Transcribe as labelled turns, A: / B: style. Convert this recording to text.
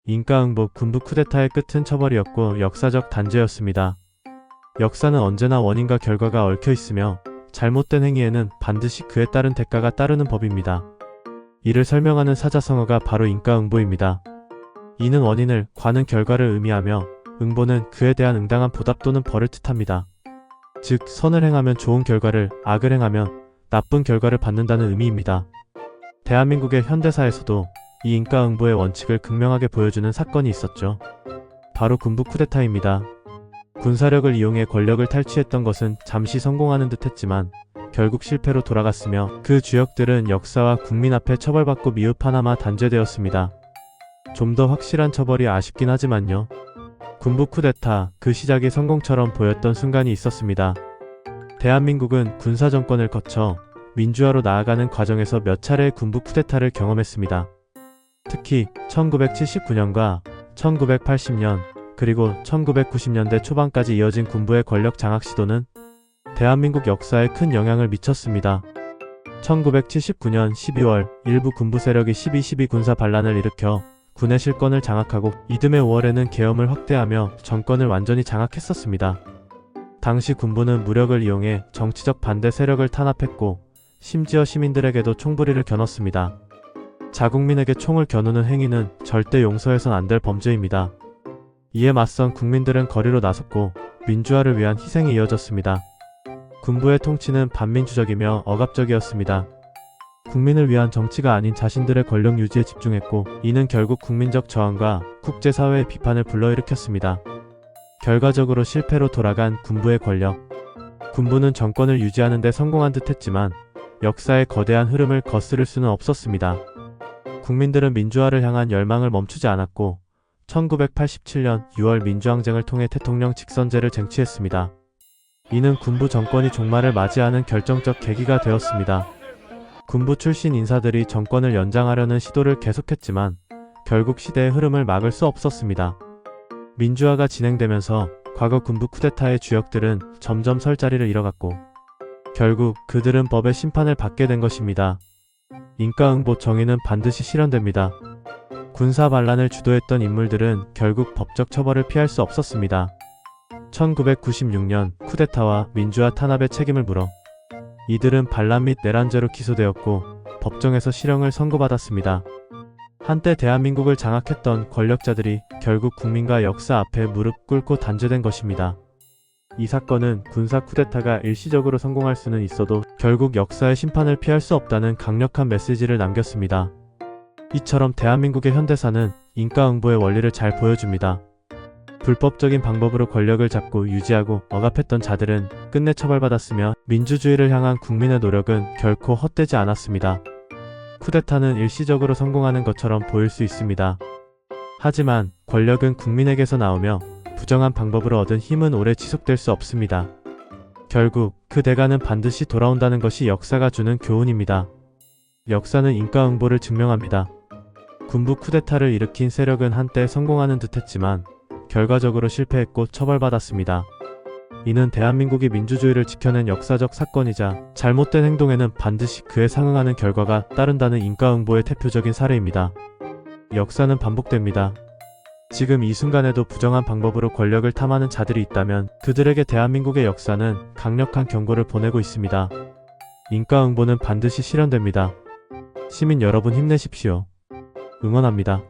A: 인과응보 군부 쿠데타의 끝은 처벌이었고 역사적 단죄였습니다. 역사는 언제나 원인과 결과가 얽혀 있으며 잘못된 행위에는 반드시 그에 따른 대가가 따르는 법입니다. 이를 설명하는 사자성어가 바로 인과응보입니다. 이는 원인을, 과는 결과를 의미하며 응보는 그에 대한 응당한 보답 또는 벌을 뜻합니다. 즉 선을 행하면 좋은 결과를, 악을 행하면 나쁜 결과를 받는다는 의미입니다. 대한민국의 현대사에서도 이 인과응보의 원칙을 극명하게 보여주는 사건이 있었죠. 바로 군부 쿠데타입니다. 군사력을 이용해 권력을 탈취했던 것은 잠시 성공하는 듯 했지만 결국 실패로 돌아갔으며 그 주역들은 역사와 국민 앞에 처벌받고 미흡하나마 단죄되었습니다. 좀 더 확실한 처벌이 아쉽긴 하지만요. 군부 쿠데타, 그 시작이 성공처럼 보였던 순간이 있었습니다. 대한민국은 군사정권을 거쳐 민주화로 나아가는 과정에서 몇 차례의 군부 쿠데타를 경험했습니다. 특히 1979년과 1980년 그리고 1990년대 초반까지 이어진 군부의 권력 장악 시도는 대한민국 역사에 큰 영향을 미쳤습니다. 1979년 12월 일부 군부 세력이 12.12 군사 반란을 일으켜 군의 실권을 장악하고 이듬해 5월에는 계엄을 확대하며 정권을 완전히 장악했었습니다. 당시 군부는 무력을 이용해 정치적 반대 세력을 탄압했고 심지어 시민들에게도 총부리를 겨눴습니다. 자국민에게 총을 겨누는 행위는 절대 용서해선 안 될 범죄입니다. 이에 맞선 국민들은 거리로 나섰고 민주화를 위한 희생이 이어졌습니다. 군부의 통치는 반민주적이며 억압적이었습니다. 국민을 위한 정치가 아닌 자신들의 권력 유지에 집중했고 이는 결국 국민적 저항과 국제사회의 비판을 불러일으켰습니다. 결과적으로 실패로 돌아간 군부의 권력. 군부는 정권을 유지하는 데 성공한 듯 했지만 역사의 거대한 흐름을 거스를 수는 없었습니다. 국민들은 민주화를 향한 열망을 멈추지 않았고 1987년 6월 민주항쟁을 통해 대통령 직선제를 쟁취했습니다. 이는 군부 정권이 종말을 맞이하는 결정적 계기가 되었습니다. 군부 출신 인사들이 정권을 연장하려는 시도를 계속했지만 결국 시대의 흐름을 막을 수 없었습니다. 민주화가 진행되면서 과거 군부 쿠데타의 주역들은 점점 설 자리를 잃어갔고 결국 그들은 법의 심판을 받게 된 것입니다. 인과응보 정의는 반드시 실현됩니다. 군사 반란을 주도했던 인물들은 결국 법적 처벌을 피할 수 없었습니다. 1996년 쿠데타와 민주화 탄압의 책임을 물어 이들은 반란 및 내란죄로 기소되었고 법정에서 실형을 선고받았습니다. 한때 대한민국을 장악했던 권력자들이 결국 국민과 역사 앞에 무릎 꿇고 단죄된 것입니다. 이 사건은 군사 쿠데타가 일시적으로 성공할 수는 있어도 결국 역사의 심판을 피할 수 없다는 강력한 메시지를 남겼습니다. 이처럼 대한민국의 현대사는 인과응보의 원리를 잘 보여줍니다. 불법적인 방법으로 권력을 잡고 유지하고 억압했던 자들은 끝내 처벌받았으며 민주주의를 향한 국민의 노력은 결코 헛되지 않았습니다. 쿠데타는 일시적으로 성공하는 것처럼 보일 수 있습니다. 하지만 권력은 국민에게서 나오며 부정한 방법으로 얻은 힘은 오래 지속될 수 없습니다. 결국 그 대가는 반드시 돌아온다는 것이 역사가 주는 교훈입니다. 역사는 인과응보를 증명합니다. 군부 쿠데타를 일으킨 세력은 한때 성공하는 듯했지만 결과적으로 실패했고 처벌받았습니다. 이는 대한민국이 민주주의를 지켜낸 역사적 사건이자 잘못된 행동에는 반드시 그에 상응하는 결과가 따른다는 인과응보의 대표적인 사례입니다. 역사는 반복됩니다. 지금 이 순간에도 부정한 방법으로 권력을 탐하는 자들이 있다면 그들에게 대한민국의 역사는 강력한 경고를 보내고 있습니다. 인과응보는 반드시 실현됩니다. 시민 여러분 힘내십시오. 응원합니다.